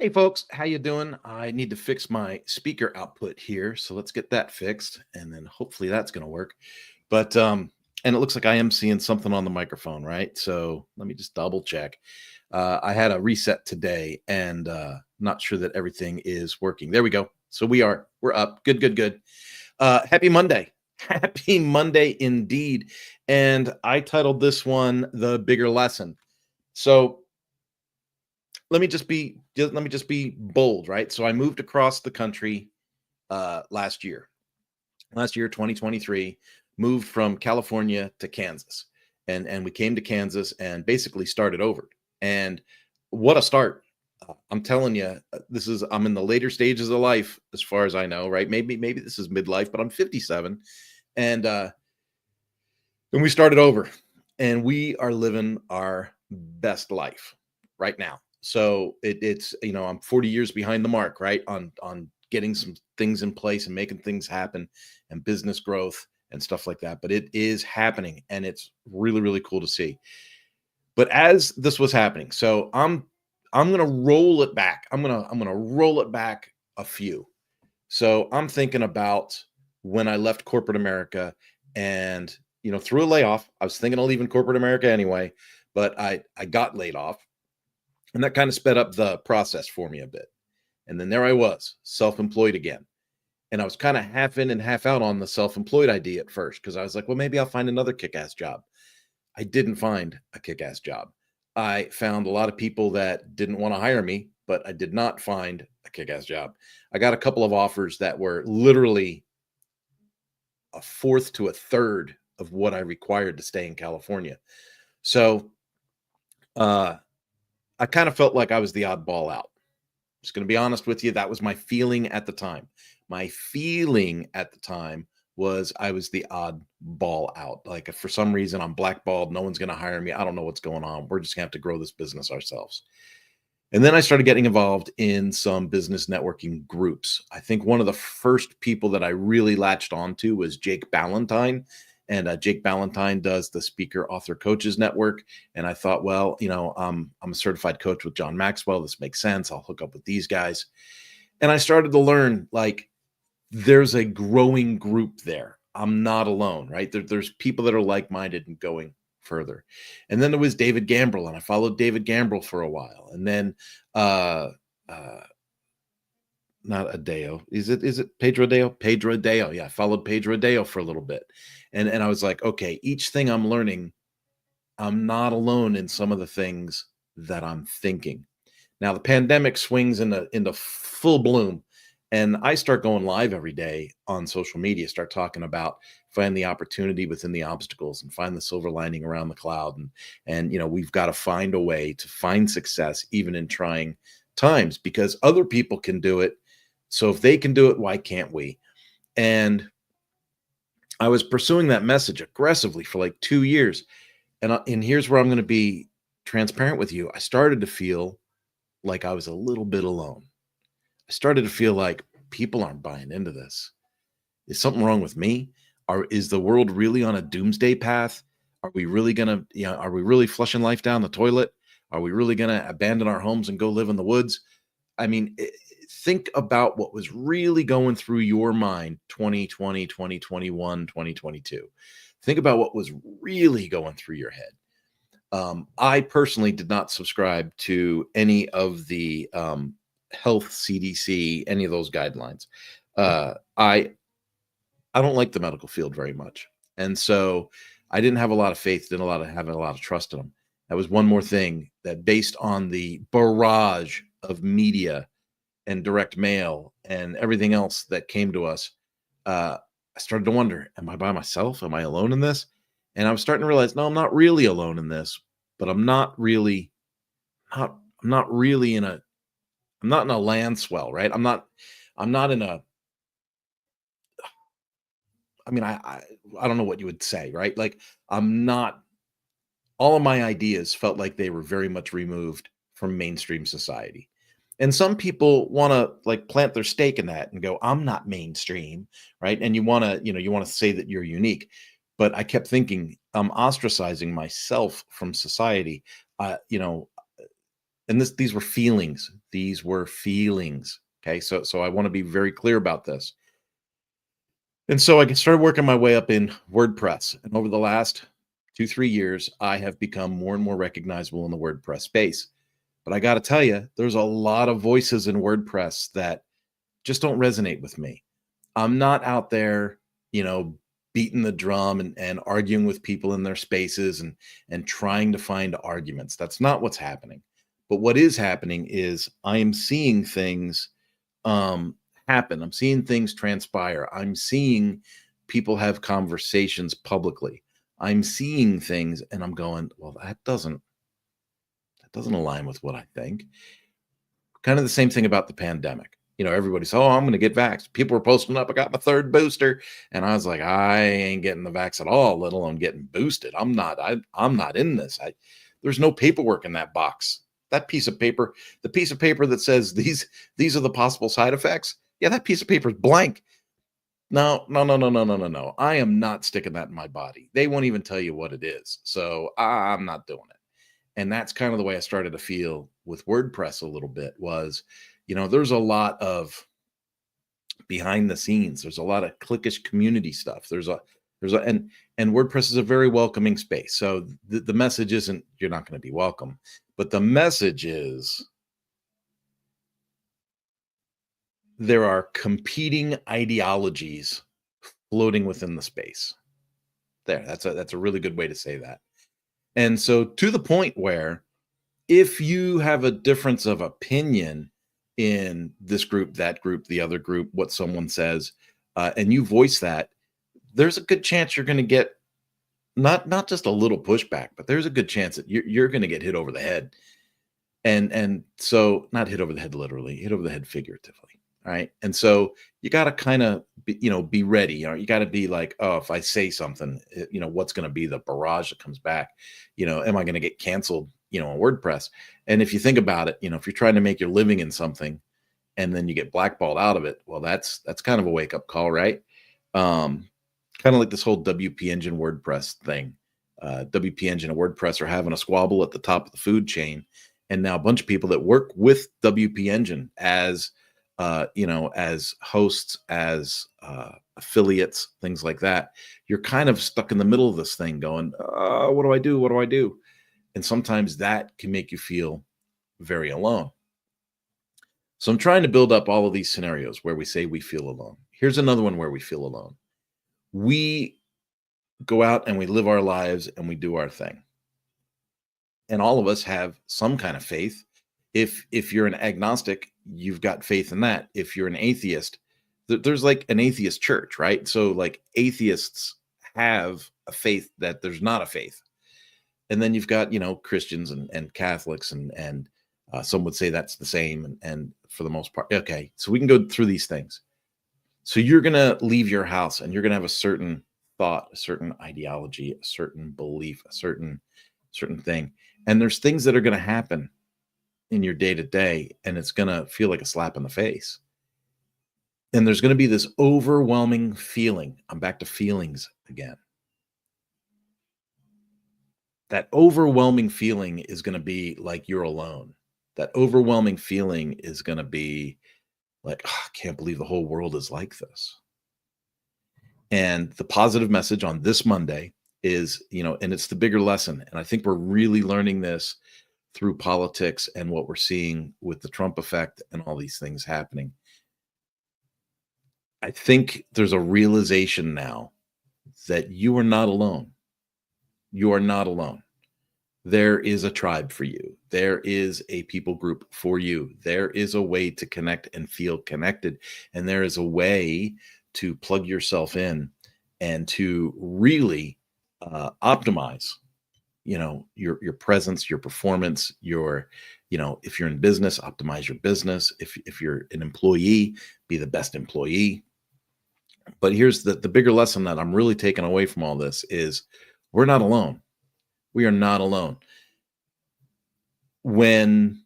Hey folks, how you doing? I need to fix my speaker output here, so let's get that fixed, and then hopefully that's going to work. But and it looks like I am seeing something on the microphone, right? So let me just double check. I had a reset today, and not sure that everything is working. There we go. So we're up. Good, good, good. Happy Monday. Happy Monday indeed. And I titled this one "The Bigger Lesson." So let me just be bold, right? So I moved across the country last year. Last year, 2023, moved from California to Kansas. And we came to Kansas and basically started over. And what a start. I'm telling you, I'm in the later stages of life as far as I know, right? Maybe this is midlife, but I'm 57 and we started over and we are living our best life right now. So it's I'm 40 years behind the mark, right? On getting some things in place and making things happen and business growth and stuff like that. But it is happening and it's really, really cool to see. But as this was happening, so I'm gonna roll it back. I'm gonna roll it back a few. So I'm thinking about when I left corporate America and through a layoff. I was thinking of leaving corporate America anyway, but I got laid off, and that kind of sped up the process for me a bit. And then there I was, self-employed again. And I was kind of half in and half out on the self-employed idea at first because I was like, well, maybe I'll find another kick-ass job. I didn't find a kick-ass job. I found a lot of people that didn't want to hire me, but I did not find a kick-ass job. I got a couple of offers that were literally a fourth to a third of what I required to stay in California. So uh, I kind of felt like I was the oddball out. Just going to be honest with you. That was my feeling at the time. My feeling at the time was I was the odd ball out. Like if for some reason I'm blackballed, no one's going to hire me. I don't know what's going on. We're just going to have to grow this business ourselves. And then I started getting involved in some business networking groups. I think one of the first people that I really latched onto was Jake Ballantyne. And Jake Ballantyne does the Speaker Author Coaches Network. And I thought, well, I'm a certified coach with John Maxwell. This makes sense. I'll hook up with these guys. And I started to learn like there's a growing group there. I'm not alone, right? There's people that are like-minded and going further. And then there was David Gambrell, and I followed David Gambrell for a while. And then not Adeo. Is it Pedro Adeo? Pedro Adeo. Yeah, I followed Pedro Adeo for a little bit. And I was like, okay, each thing I'm learning, I'm not alone in some of the things that I'm thinking. Now the pandemic swings into full bloom, and I start going live every day on social media, start talking about find the opportunity within the obstacles and find the silver lining around the cloud. And we've got to find a way to find success even in trying times because other people can do it. So if they can do it, why can't we? And I was pursuing that message aggressively for like 2 years. And here's where I'm going to be transparent with you. I started to feel like I was a little bit alone. I started to feel like people aren't buying into this. Is something wrong with me? Is the world really on a doomsday path? Are we really are we really flushing life down the toilet? Are we really gonna abandon our homes and go live in the woods? I mean, think about what was really going through your mind 2020, 2021, 2022. Think about what was really going through your head. I personally did not subscribe to any of the health CDC, any of those guidelines. I don't like the medical field very much, and so I didn't have a lot of faith, didn't have a lot of trust in them. That was one more thing that, based on the barrage of media and direct mail and everything else that came to us, I started to wonder: Am I by myself? Am I alone in this? And I was starting to realize, no, I'm not really alone in this, but I'm not really not I'm not really in a I'm not in a land swell, right? I'm not in a I mean, I don't know what you would say, right? Like I'm not all of my ideas felt like they were very much removed from mainstream society. And some people want to like plant their stake in that and go, I'm not mainstream, right? And you want to say that you're unique. But I kept thinking, I'm ostracizing myself from society. Uh, you know, And these were feelings. These were feelings. Okay. So I want to be very clear about this. And so I started working my way up in WordPress. And over the last 2, 3 years, I have become more and more recognizable in the WordPress space. But I got to tell you, there's a lot of voices in WordPress that just don't resonate with me. I'm not out there, beating the drum and arguing with people in their spaces and trying to find arguments. That's not what's happening. But what is happening is I am seeing things um, happen. I'm seeing things transpire. I'm seeing people have conversations publicly. I'm seeing things and I'm going, well, that doesn't align with what I think. Kind of the same thing about the pandemic. Everybody's, oh, I'm going to get vaxxed. People were posting up, I got my third booster. And I was like, I ain't getting the vax at all, let alone getting boosted. I'm not in this. There's no paperwork in that box. That piece of paper, the piece of paper that says these are the possible side effects. Yeah, that piece of paper is blank. No, no, no, no, no, no, no, no. I am not sticking that in my body. They won't even tell you what it is. So I'm not doing it. And that's kind of the way I started to feel with WordPress a little bit was, there's a lot of behind the scenes. There's a lot of cliquish community stuff. And WordPress is a very welcoming space. So the message isn't you're not going to be welcome, but the message is there are competing ideologies floating within the space. That's a really good way to say that. And so to the point where if you have a difference of opinion in this group, that group, the other group, what someone says, and you voice that, there's a good chance you're going to get not just a little pushback, but there's a good chance that you're going to get hit over the head. And so not hit over the head literally, hit over the head figuratively. All right. And so you got to kind of be ready. You got to be like, oh, if I say something, what's going to be the barrage that comes back? Am I going to get canceled, on WordPress? And if you think about it, if you're trying to make your living in something and then you get blackballed out of it, well, that's kind of a wake up call, right? Kind of like this whole WP Engine WordPress thing. WP Engine and WordPress are having a squabble at the top of the food chain. And now a bunch of people that work with WP Engine as as hosts, as affiliates, things like that, you're kind of stuck in the middle of this thing going, what do I do? What do I do? And sometimes that can make you feel very alone. So I'm trying to build up all of these scenarios where we say we feel alone. Here's another one where we feel alone. We go out and we live our lives and we do our thing. And all of us have some kind of faith. If you're an agnostic, you've got faith in that. If you're an atheist, there's like an atheist church, right? So like atheists have a faith that there's not a faith. And then you've got, Christians and Catholics and some would say that's the same. And for the most part, okay, so we can go through these things. So you're going to leave your house and you're going to have a certain thought, a certain ideology, a certain belief, a certain thing. And there's things that are going to happen in your day to day, and it's going to feel like a slap in the face. And there's going to be this overwhelming feeling. I'm back to feelings again. That overwhelming feeling is going to be like you're alone. That overwhelming feeling is going to be like, oh, I can't believe the whole world is like this. And the positive message on this Monday is, and it's the bigger lesson. And I think we're really learning this through politics and what we're seeing with the Trump effect and all these things happening. I think there's a realization now that you are not alone. You are not alone. There is a tribe for you. There is a people group for you. There is a way to connect and feel connected. And there is a way to plug yourself in and to really optimize, your presence, your performance, if you're in business, optimize your business. If you're an employee, be the best employee. But here's the bigger lesson that I'm really taking away from all this is we're not alone. We are not alone. When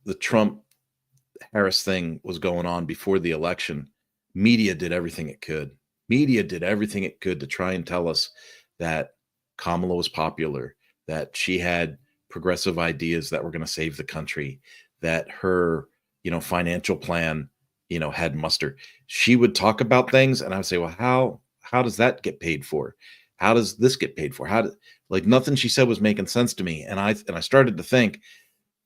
the Trump-Harris thing was going on before the election, media did everything it could. Media did everything it could to try and tell us that Kamala was popular, that she had progressive ideas that were going to save the country, that her, financial plan, had muster. She would talk about things and I would say, well, how does that get paid for? How does this get paid for? Like nothing she said was making sense to me. And I started to think,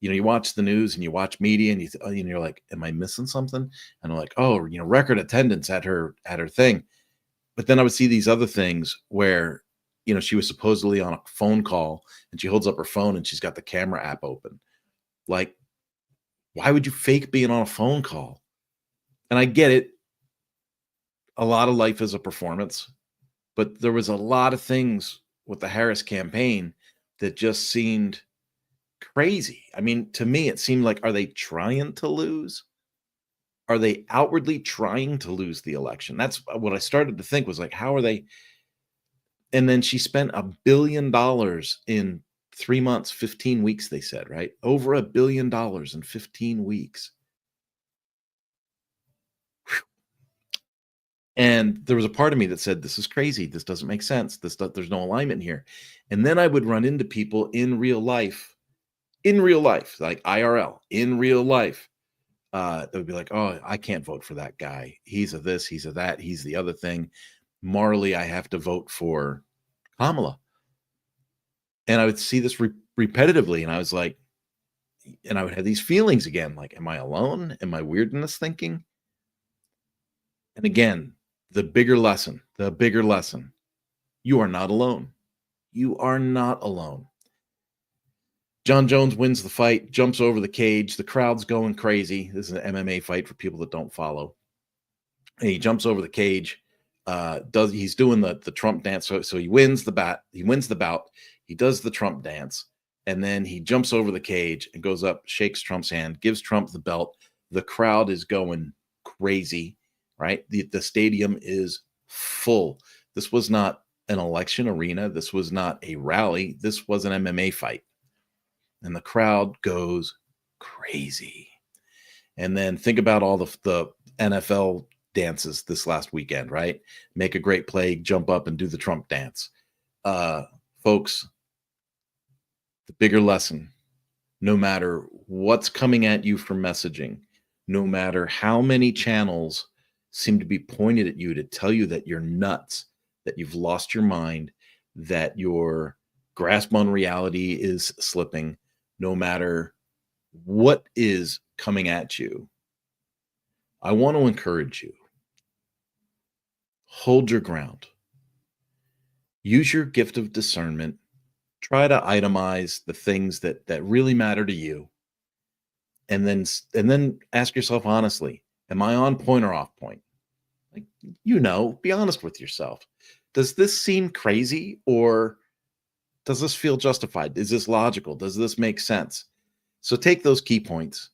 you watch the news and you watch media and you're like, am I missing something? And I'm like, oh, record attendance at her thing. But then I would see these other things where, she was supposedly on a phone call and she holds up her phone and she's got the camera app open. Like, why would you fake being on a phone call? And I get it. A lot of life is a performance, but there was a lot of things with the Harris campaign that just seemed crazy. I mean, to me, it seemed like, are they trying to lose? Are they outwardly trying to lose the election? That's what I started to think, was like, how are they? And then she spent $1 billion in 3 months, 15 weeks, they said, right? Over $1 billion in 15 weeks. Whew. And there was a part of me that said, this is crazy. This doesn't make sense. There's no alignment here. And then I would run into people in real life, like IRL, in real life. That would be like, oh, I can't vote for that guy. He's a this, he's a that, he's the other thing. Morally, I have to vote for Kamala. And I would see this repetitively. And I was like, and I would have these feelings again, like, am I alone? Am I weird in this thinking? And again, the bigger lesson, you are not alone. You are not alone. John Jones wins the fight, jumps over the cage. The crowd's going crazy. This is an MMA fight for people that don't follow. And he jumps over the cage. He's doing the Trump dance. So he wins the bout. He does the Trump dance. And then he jumps over the cage and goes up, shakes Trump's hand, gives Trump the belt. The crowd is going crazy, right? The stadium is full. This was not an election arena. This was not a rally. This was an MMA fight. And the crowd goes crazy. And then think about all the NFL dances this last weekend, right? Make a great play, jump up and do the Trump dance. Folks, the bigger lesson, no matter what's coming at you for messaging, no matter how many channels seem to be pointed at you to tell you that you're nuts, that you've lost your mind, that your grasp on reality is slipping, no matter what is coming at you, I want to encourage you. Hold your ground. Use your gift of discernment. Try to itemize the things that really matter to you. And then ask yourself honestly, am I on point or off point? Like, be honest with yourself. Does this seem crazy, or does this feel justified? Is this logical? Does this make sense? So take those key points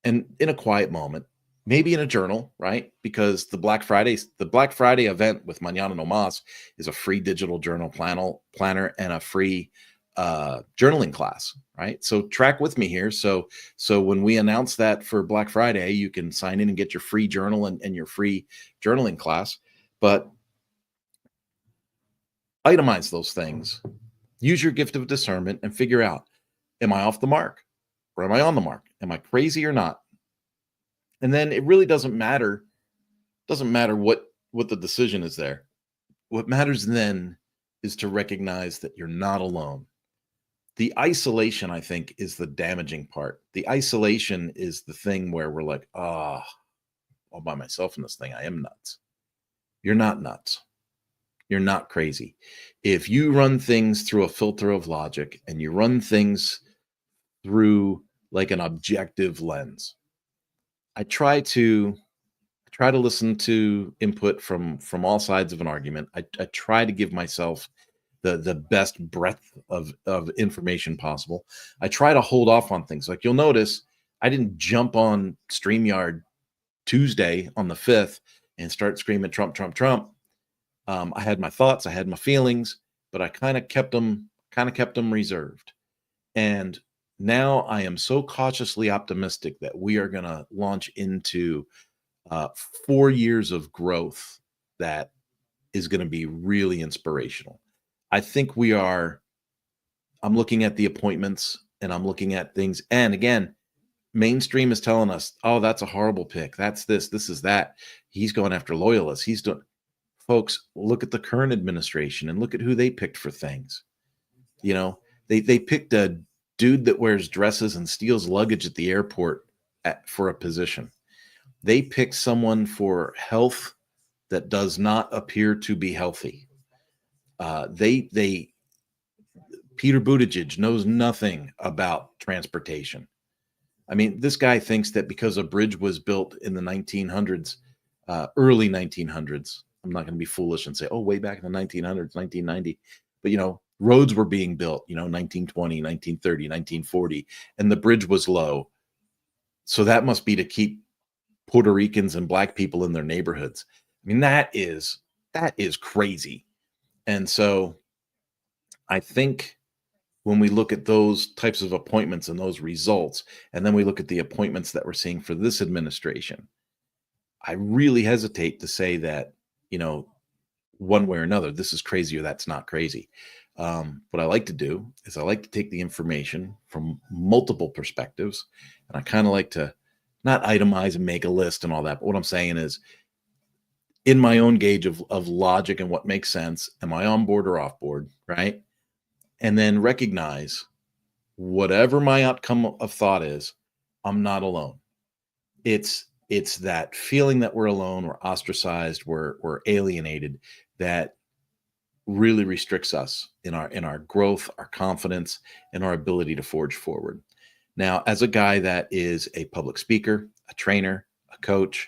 and in a quiet moment, maybe in a journal, right? Because the Black Friday event with Mañana No Mas is a free digital journal planner and a free journaling class, right? So track with me here. So when we announce that for Black Friday, you can sign in and get your free journal and your free journaling class. But itemize those things. Use your gift of discernment and figure out, am I off the mark or am I on the mark? Am I crazy or not? And then it really doesn't matter what the decision is there. What matters then is to recognize that you're not alone. The isolation, I think, is the damaging part. The isolation is the thing where we're like, all by myself in this thing, I am nuts. You're not nuts. You're not crazy. If you run things through a filter of logic and you run things through like an objective lens, I try to listen to input from all sides of an argument. I try to give myself the best breadth of information possible. I try to hold off on things. Like you'll notice, I didn't jump on StreamYard Tuesday on the 5th and start screaming Trump, Trump, Trump. I had my thoughts, I had my feelings, but I kind of kept them reserved. And now I am so cautiously optimistic that we are going to launch into 4 years of growth that is going to be really inspirational. I think we are I'm looking at the appointments and I'm looking at things. And again, mainstream is telling us, oh, that's a horrible pick. That's this is that. He's going after loyalists. He's doing, folks, look at the current administration and look at who they picked for things. You know, they picked a dude that wears dresses and steals luggage at the airport for a position. They picked someone for health that does not appear to be healthy. They Peter Buttigieg knows nothing about transportation. I mean, this guy thinks that because a bridge was built in the 1900s, early 1900s, I'm not going to be foolish and say, oh, way back in the 1900s, 1990, but roads were being built, 1920, 1930, 1940, and the bridge was low. So that must be to keep Puerto Ricans and black people in their neighborhoods. I mean, that is crazy. And so I think when we look at those types of appointments and those results, and then we look at the appointments that we're seeing for this administration, I really hesitate to say that, one way or another, this is crazy or that's not crazy. What I like to do is I like to take the information from multiple perspectives, and I kind of like to not itemize and make a list and all that. But what I'm saying is, in my own gauge of logic and what makes sense, am I on board or off board, right? And then recognize whatever my outcome of thought is, I'm not alone. It's that feeling that we're alone, we're ostracized, we're alienated, that really restricts us in our growth, our confidence, and our ability to forge forward. Now, as a guy that is a public speaker, a trainer, a coach,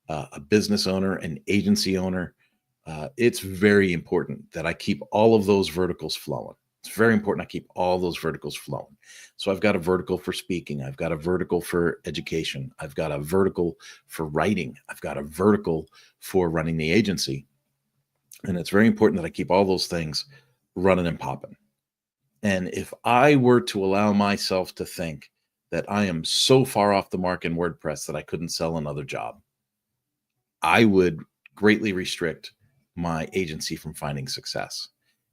a business owner, an agency owner, it's very important that I keep all of those verticals flowing. It's very important I keep all those verticals flowing. So I've got a vertical for speaking. I've got a vertical for education. I've got a vertical for writing. I've got a vertical for running the agency. And it's very important that I keep all those things running and popping. And if I were to allow myself to think that I am so far off the mark in WordPress that I couldn't sell another job, I would greatly restrict my agency from finding success.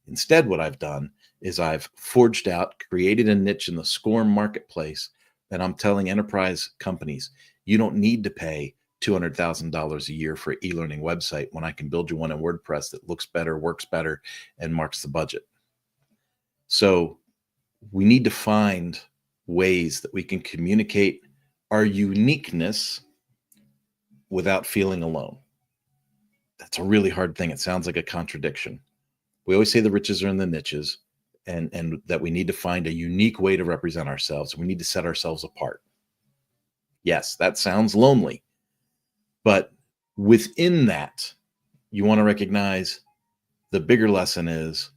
Instead, what I've done is I've forged out, created a niche in the SCORM marketplace, and I'm telling enterprise companies, you don't need to pay $200,000 a year for an e-learning website when I can build you one in WordPress that looks better, works better, and marks the budget. So we need to find ways that we can communicate our uniqueness without feeling alone. That's a really hard thing. It sounds like a contradiction. We always say the riches are in the niches, and that we need to find a unique way to represent ourselves. We need to set ourselves apart. Yes, that sounds lonely, but within that, you want to recognize the bigger lesson is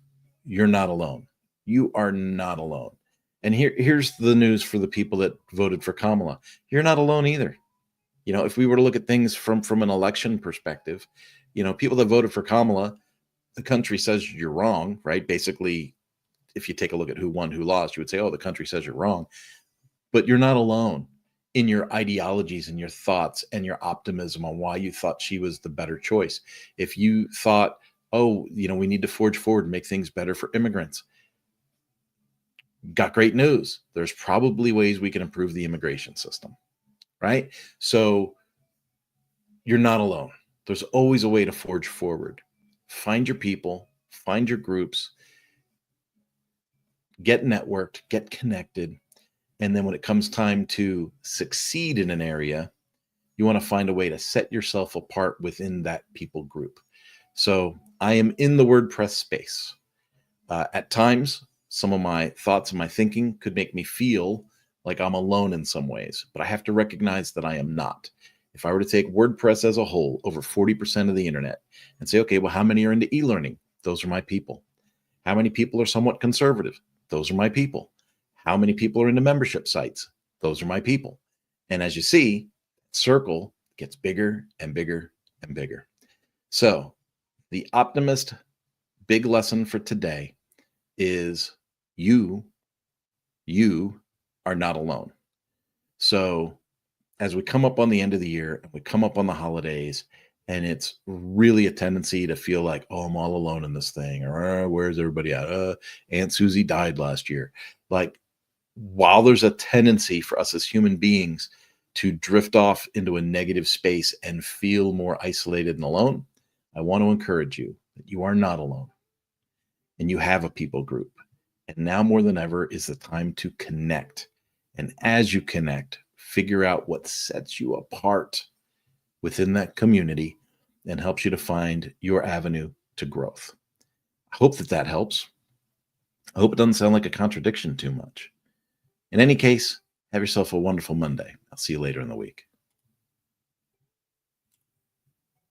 you're not alone. You are not alone. And here's the news for the people that voted for Kamala. You're not alone either. If we were to look at things from an election perspective, people that voted for Kamala, the country says you're wrong, right? Basically, if you take a look at who won, who lost, you would say, oh, the country says you're wrong. But you're not alone in your ideologies and your thoughts and your optimism on why you thought she was the better choice. If you thought, oh, we need to forge forward and make things better for immigrants, got great news. There's probably ways we can improve the immigration system, right? So you're not alone. There's always a way to forge forward. Find your people, find your groups, get networked, get connected. And then when it comes time to succeed in an area, you want to find a way to set yourself apart within that people group. So I am in the WordPress space. At times, some of my thoughts and my thinking could make me feel like I'm alone in some ways, but I have to recognize that I am not. If I were to take WordPress as a whole, over 40% of the internet, and say, okay, well, how many are into e-learning? Those are my people. How many people are somewhat conservative? Those are my people. How many people are into membership sites? Those are my people. And as you see, circle gets bigger and bigger and bigger. So the optimist big lesson for today is you are not alone. So as we come up on the end of the year, we come up on the holidays, And it's really a tendency to feel like, oh, I'm all alone in this thing, or where's everybody at? Aunt Susie died last year. Like, while there's a tendency for us as human beings to drift off into a negative space and feel more isolated and alone, I want to encourage you that you are not alone and you have a people group. And now more than ever is the time to connect. And as you connect, figure out what sets you apart within that community and helps you to find your avenue to growth. I hope that that helps. I hope it doesn't sound like a contradiction too much. In any case, have yourself a wonderful Monday. I'll see you later in the week.